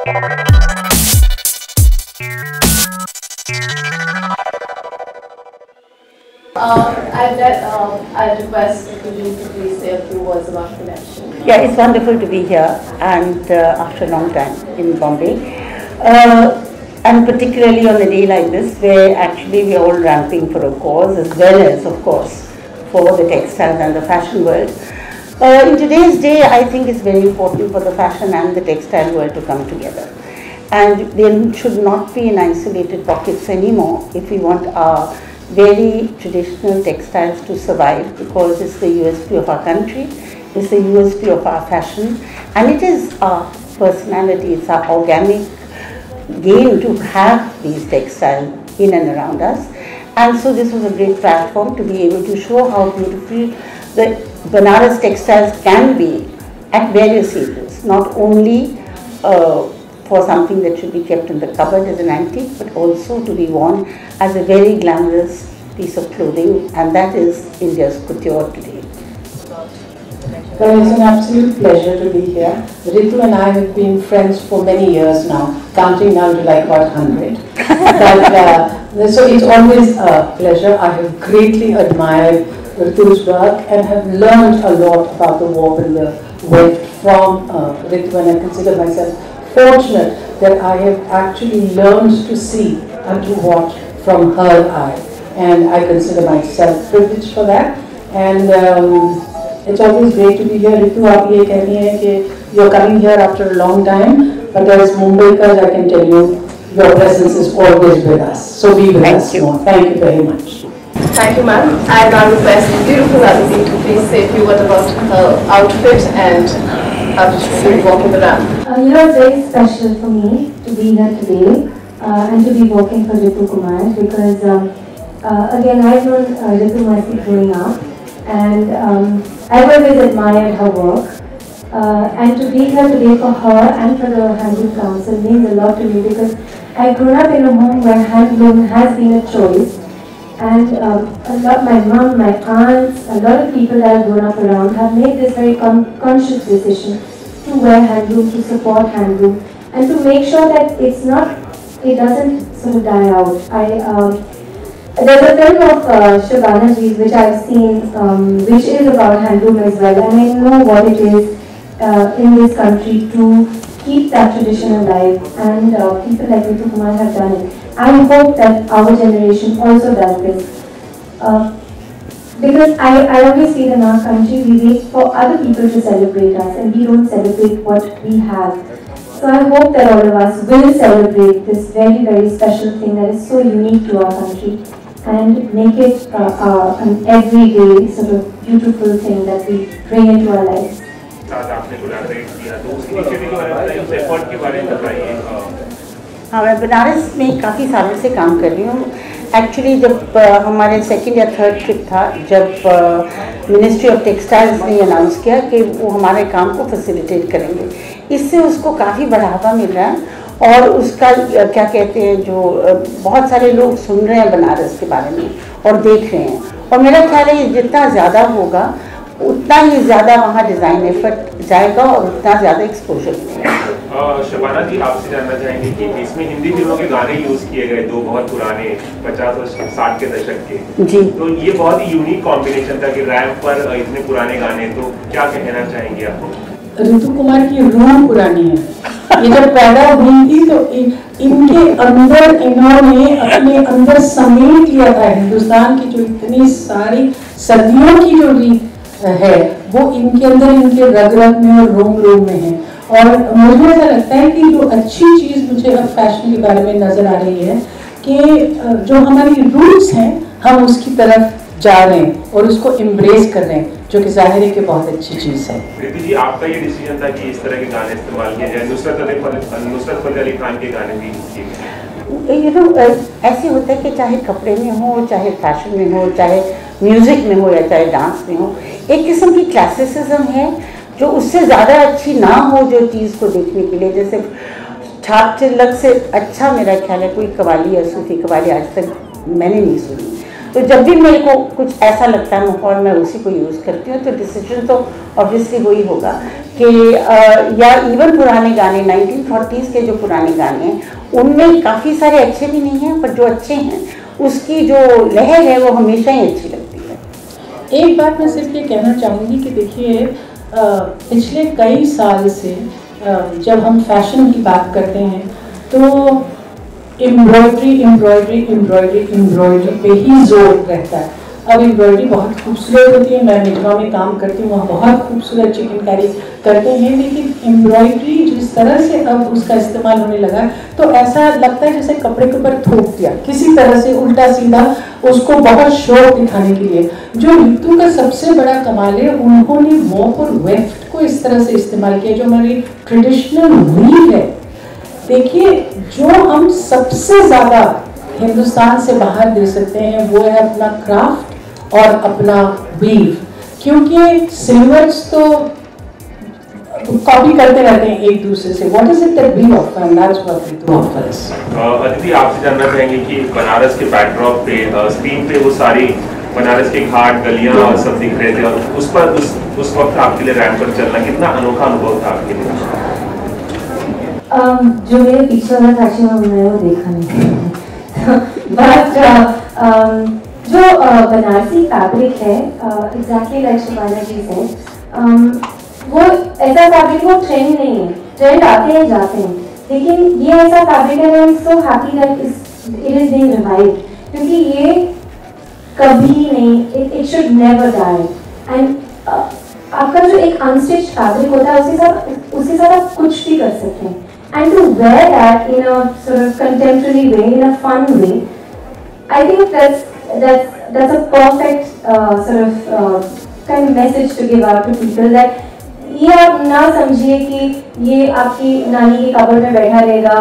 I request you to please say a few words about the election. Yeah, it's wonderful to be here and after a long time in Bombay. And particularly on a day like this where actually we are all ramping for a cause as well as, of course, for the textiles and the fashion world. In today's day, I think it's very important for the fashion and the textile world to come together. And they should not be in isolated pockets anymore if we want our very traditional textiles to survive, because it's the USP of our country, it's the USP of our fashion, and it is our personality, it's our organic gain to have these textiles in and around us. And so this was a great platform to be able to show how beautiful the Banaras textiles can be at various ages, not only for something that should be kept in the cupboard as an antique, but also to be worn as a very glamorous piece of clothing, and that is India's couture today. Well, it's an absolute pleasure to be here. Ritu and I have been friends for many years now, counting down to like about 100. But, so it's always a pleasure. I have greatly admired Ritu's work and have learned a lot about the warp and the weft from Ritu, and I consider myself fortunate that I have actually learned to see and to watch from her eye, and I consider myself privileged for that. And it's always great to be here. Ritu, आप ये कहती हैं कि you're coming here after a long time, but as Mumbaikars, I can tell you, your presence is always with us. So be with us more. Thank you very much. Thank you, ma'am. I now request beautiful Aditi to please say a few words about her outfit and how she will be walking the ramp. You know, it's very special for me to be here today and to be working for Ritu Kumar, because again, I've known Ritu myself growing up, and I've always admired her work. And to be here today for her and for the Handloom Council means a lot to me, because I've grown up in a home where handloom has been a choice. And my mom, my aunts, a lot of people that I've grown up around have made this very conscious decision to wear handloom, to support handloom, and to make sure that it doesn't sort of die out. There's a film of Shabana Ji's which I've seen, which is about handloom as well, and I know what it is in this country to keep that tradition alive, and people like Ritu Kumar have done it. I hope that our generation also does this. Because I always feel in our country we wait for other people to celebrate us and we don't celebrate what we have. So I hope that all of us will celebrate this very, very special thing that is so unique to our country and make it an everyday sort of beautiful thing that we bring into our lives. हाँ, मैं बनारस में काफ़ी सालों से काम कर रही हूँ. एक्चुअली जब हमारे सेकंड या थर्ड ट्रिप था, जब मिनिस्ट्री ऑफ टेक्सटाइल्स ने अनाउंस किया कि वो हमारे काम को फैसिलिटेट करेंगे, इससे उसको काफ़ी बढ़ावा मिल रहा है. और उसका क्या कहते हैं, जो बहुत सारे लोग सुन रहे हैं बनारस के बारे में और देख रहे हैं, और मेरा ख्याल है जितना ज़्यादा होगा उतना ही ज़्यादा वहाँ डिज़ाइन एफर्ट जाएगा और उतना ज़्यादा एक्सपोजर मिलेगा. शबाना जी, आपसे जानना चाहेंगे कि इसमें हिंदी फिल्मों के गाने यूज़ किए गए, दो बहुत पुराने 50 और 60 के दशक के. जी. तो ये बहुत ही यूनिक कॉम्बिनेशन था कि रैप पर इतने पुराने गाने. तो क्या कहना चाहेंगे आप? ऋतु कुमार की रूह पुरानी है. ये जब पैदा हुई थी तो इनके अंदर इन्होंने अपने अंदर समेट लिया था हिंदुस्तान की जो इतनी सारी सदियों की जो रीत है, वो इनके अंदर, इनके रग रग में और रोम रोम में है. और मुझे ऐसा लगता है कि जो अच्छी चीज़ मुझे अब फैशन के बारे में नज़र आ रही है कि जो हमारी रूट्स हैं हम उसकी तरफ जा रहे हैं और उसको एम्ब्रेस कर रहे हैं, जो कि जाहिर है कि बहुत अच्छी चीज़ है. रितु जी, आपका ये डिसीजन था कि इस तरह के गाने इस्तेमाल किए जाए, नुसरत फतेह अली खान के गाने भी किए गए. ऐसे होता है कि चाहे कपड़े में हो, चाहे फैशन में हो, चाहे म्यूज़िक में हो या चाहे डांस में हो, एक किस्म की क्लासिसिज्म है जो उससे ज़्यादा अच्छी ना हो जो चीज़ को देखने के लिए. जैसे छाप तिलक से अच्छा मेरा ख्याल है कोई कवाली या सूफी कवाली आज तक मैंने नहीं सुनी. तो जब भी मेरे को कुछ ऐसा लगता है और मैं उसी को यूज़ करती हूँ, तो डिसीजन तो ऑब्वियसली वही होगा कि या इवन पुराने गाने 1940s के जो पुराने गाने हैं उनमें काफ़ी सारे अच्छे भी नहीं हैं, पर जो अच्छे हैं उसकी जो लहर है वो हमेशा ही अच्छी लगती है। एक बात मैं सिर्फ ये कहना चाहूँगी कि देखिए पिछले कई साल से जब हम फैशन की बात करते हैं तो एम्ब्रॉयडरी पे ही जोर रहता है। अब एम्ब्रॉयडरी बहुत खूबसूरत होती है, मैं मिजोरम में काम करती हूँ, वहाँ बहुत खूबसूरत चिकनकारी करते हैं, लेकिन एम्ब्रॉयडरी जिस तरह से अब उसका इस्तेमाल होने लगा तो ऐसा लगता है जैसे कपड़े के ऊपर थोप दिया किसी तरह से उल्टा सीधा, उसको बहुत शौक दिखाने के लिए। जो रितु का सबसे बड़ा कमाल है, उन्होंने मॉप और वेफ्ट को इस तरह से इस्तेमाल किया जो हमारी ट्रेडिशनल वीव है। देखिए जो हम सबसे ज़्यादा हिंदुस्तान से बाहर दे सकते हैं वो है अपना क्राफ्ट और अपना वीव, क्योंकि सिल्वर्स तो कॉपी करते रहते हैं एक दूसरे से। What is it that we offer and that's what we do offer us. Aditi, आपसे जानना चाहेंगे कि बनारस के बैकड्रॉप पे स्क्रीन पे वो सारी बनारस के घाट गलियां और सब दिख रहे थे, और उस पर उस वक्त आपके लिए रैंप पर चलना कितना अनोखा अनुभव था आपके लिए? जो मेरे पीछे वाला था मैंने वो देखा नहीं बट जो बनारसी फैब्रिक है एग्जैक्टली लाइक शिवाना जी से, वो ऐसा फैब्रिक वो ट्रेंड नहीं है, ट्रेंड आते हैं जाते हैं, लेकिन ये ऐसा फैब्रिक है। I am so happy that it is being revived, क्योंकि ये कभी नहीं, it should never die. And आपका जो एक अनस्टिच्ड फैब्रिक होता है उसके साथ आप कुछ भी कर सकते हैं, and to wear that in a sort of contemporary way, in a fun way, I think that's a perfect sort of kind of message to give out to people, that ये आप ना समझिए कि ये आपकी नानी के कबर्ड में बैठा रहेगा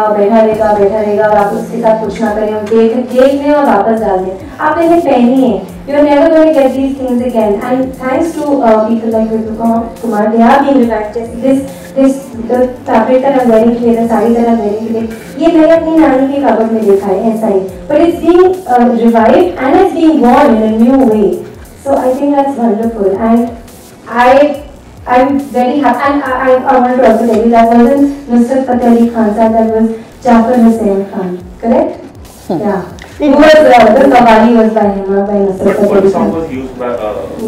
और आप उसके साथ कुछ ना करें, देख लें और वापस डाल दें। आप इन्हें पहनी है, you are never going to get these things again, and thanks to people like Ritu Kumar, they are being revived. The fabric that I'm wearing today, the saree that I'm wearing today, ये मैंने अपनी नानी के cupboard में देखा है ऐसा ही, but it's being revived and it's being worn in a new way. So I think that's wonderful, and I'm very happy, and I want to also tell you that wasn't Nusrat Fateh Ali Khan sir, that was Jafar Hussain Khan, correct? Yeah. Who was the Qawwali was by him, not by Nusrat Fateh Ali Khan. What song was used by?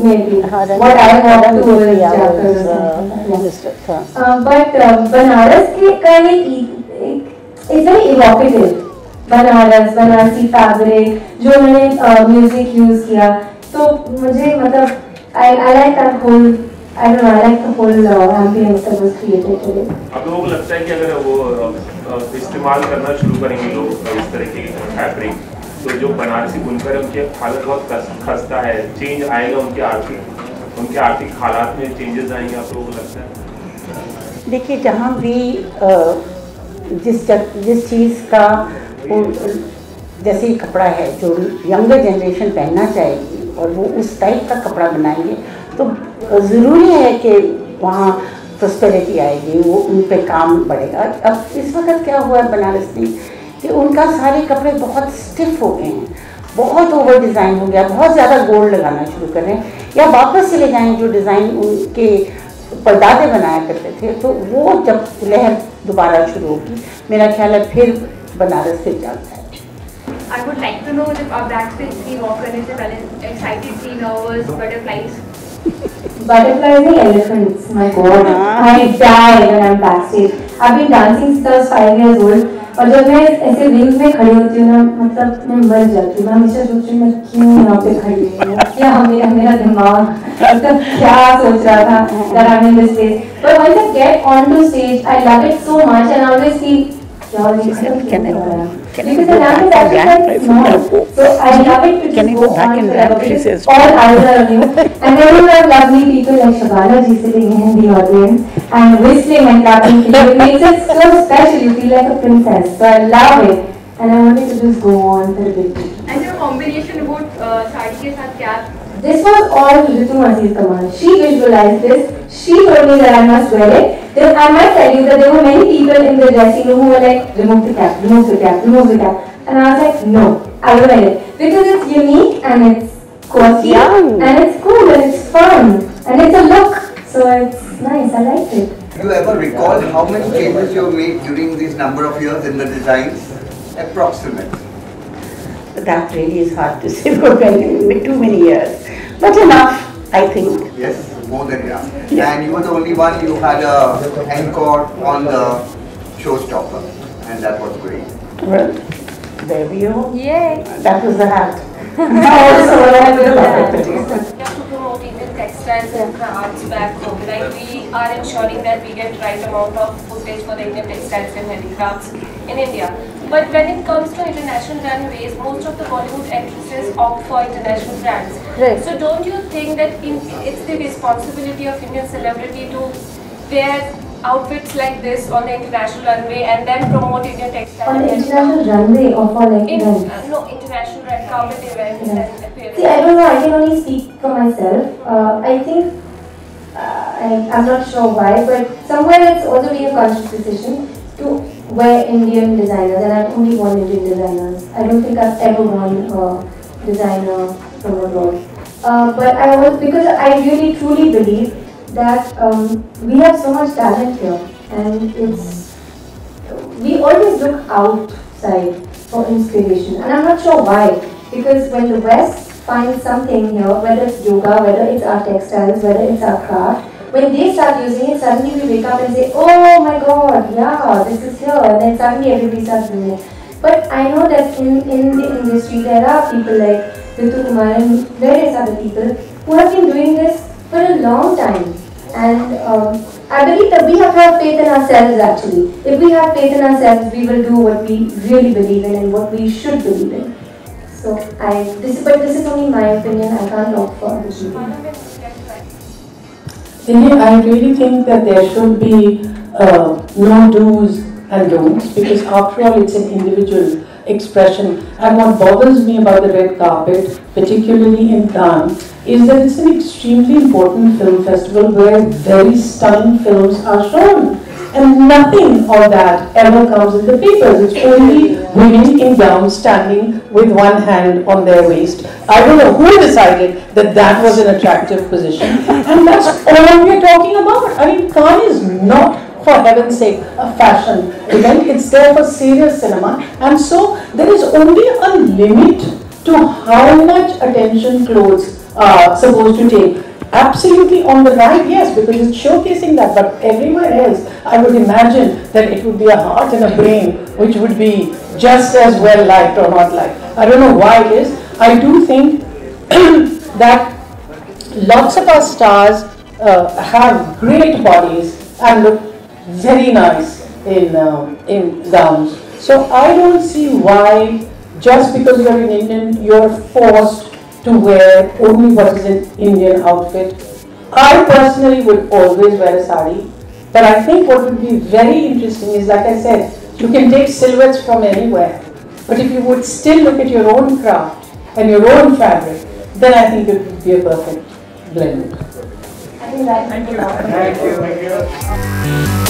Maybe. What I want to was Jafar Hussain Khan. But Banaras का ये it's very evocative. Banaras, Banarsi fabric, जो मैंने music use किया, तो मुझे मतलब I like that whole. I don't know, I like the whole ambience that was created today. आप लोगों को लगता है कि अगर वो इस्तेमाल करना शुरू करेंगे लोग इस तरह के फैब्रिक, तो जो बनारसी बुनकर है उनकी हालत बहुत खस्ता है, चेंज आएगा उनके आर्थिक हालात में चेंजेस आएंगे, आप लोगों को लगता है? देखिए जहाँ भी जिस चीज़ का जैसे ही कपड़ा है जो यंगर जनरेशन पहनना चाहेगी और वो उस टाइप का कपड़ा बनाएंगे, तो ज़रूरी है कि वहाँ प्रॉस्पेरिटी आएगी, वो उन पे काम बढ़ेगा। अब इस वक्त क्या हुआ है बनारस में कि उनका सारे कपड़े बहुत स्टिफ हो गए हैं, बहुत ओवर डिज़ाइन हो गया, बहुत ज़्यादा गोल्ड लगाना शुरू कर रहे हैं, या वापस चले जाएँ जो डिज़ाइन उनके परदादे बनाया करते थे, तो वो जब लहर दोबारा शुरू होगी मेरा ख्याल है फिर बनारस फिर चलता है। I would like to know if our backstage scene walk करने से पहले excited थी, nervous, butterflies. Butterflies and elephants, my God, I die when I'm backstage. I've been dancing since I was 5 years old, और जब मैं ऐसे rings में खड़ी होती हूँ ना, मतलब मैं मर जाती हूँ। मैं हमेशा सोचती हूँ मैं क्यों यहाँ पे खड़ी हूँ, क्या मेरा दिमाग मतलब क्या सोच रहा था that I'm in this place. But once I get onto stage, I love it so much, and I always feel because the lamp is actually quite small, so I love it to just go on forever. All eyes are on you, and then you have lovely people like Shabana ji sitting in the audience and whistling and clapping. It makes it so special. You feel like a princess. So I love it, and I want it to just go on for a bit. And your combination about sari के साथ क्या? This was all Ritu Masi's command. She visualized this. She told me that I must wear it. Then I might tell you that there were many people in the dressing room who were like, remove the cap, remove the cap, remove the cap. And I was like, no, I will wear it. Because it's unique and it's quirky, and it's cool, and it's fun, and it's a look. So it's nice. I liked it. Do you ever recall how many changes you made during these number of years in the designs? Approximate. That really is hard to say for too many years. But enough, I think. Yes, more than enough. Yeah. And you were the only one you had a encore on the showstopper, and that was great. Well, there we go. Yay! That was the hat. Also, I will love it. To promote Indian textiles and crafts back home, like we are ensuring that we get right amount of footage for the Indian textiles and handicrafts in India. But when it comes to international runways, most of the Bollywood actresses opt for international brands. Right. So don't you think that it's the responsibility of Indian celebrity to wear outfits like this on the international runway and then promote Indian textiles? On the international runway or for like events? No, international red carpet events and appearances. See, I don't know, I can only speak for myself. I think, I'm not sure why, but somewhere it's also been a conscious decision to wear Indian designers, and I've only worn Indian designers. I don't think I've ever worn a designer from abroad. But I was, because I really truly believe that we have so much talent here, and we always look outside for inspiration, and I'm not sure why, because when the West finds something here, whether it's yoga, whether it's our textiles, whether it's our craft, when they start using it, suddenly we wake up and say, oh my god, yeah, this is here, and then suddenly everybody starts doing it. But I know that in the industry there are people like Ritu Kumar and various other people who have been doing this for a long time. And I believe that we have to have faith in ourselves actually. If we have faith in ourselves, we will do what we really believe in and what we should believe in. So but this is only my opinion, I can't talk for other people. I really think that there should be no do's and don'ts, because after all it's an individual expression. And what bothers me about the red carpet, particularly in Cannes, is that it's an extremely important film festival where very stunning films are shown. And nothing of that ever comes in the papers. It's only women in gowns standing with one hand on their waist. I don't know who decided that that was an attractive position. And that's all we're talking about. I mean, Cannes is not, for heaven's sake, a fashion event. It's there for serious cinema. And so there is only a limit to how much attention clothes are supposed to take. Absolutely on the right, yes, because it's showcasing that, but everywhere else, I would imagine that it would be a heart and a brain which would be just as well liked or not liked. I don't know why it is. I do think that lots of our stars have great bodies and look very nice in gowns. So I don't see why, just because you're an Indian, you're forced to wear only what is an Indian outfit. I personally would always wear a sari, but I think what would be very interesting is, like I said, you can take silhouettes from anywhere, but if you would still look at your own craft and your own fabric, then I think it would be a perfect blend. I think that's Thank you.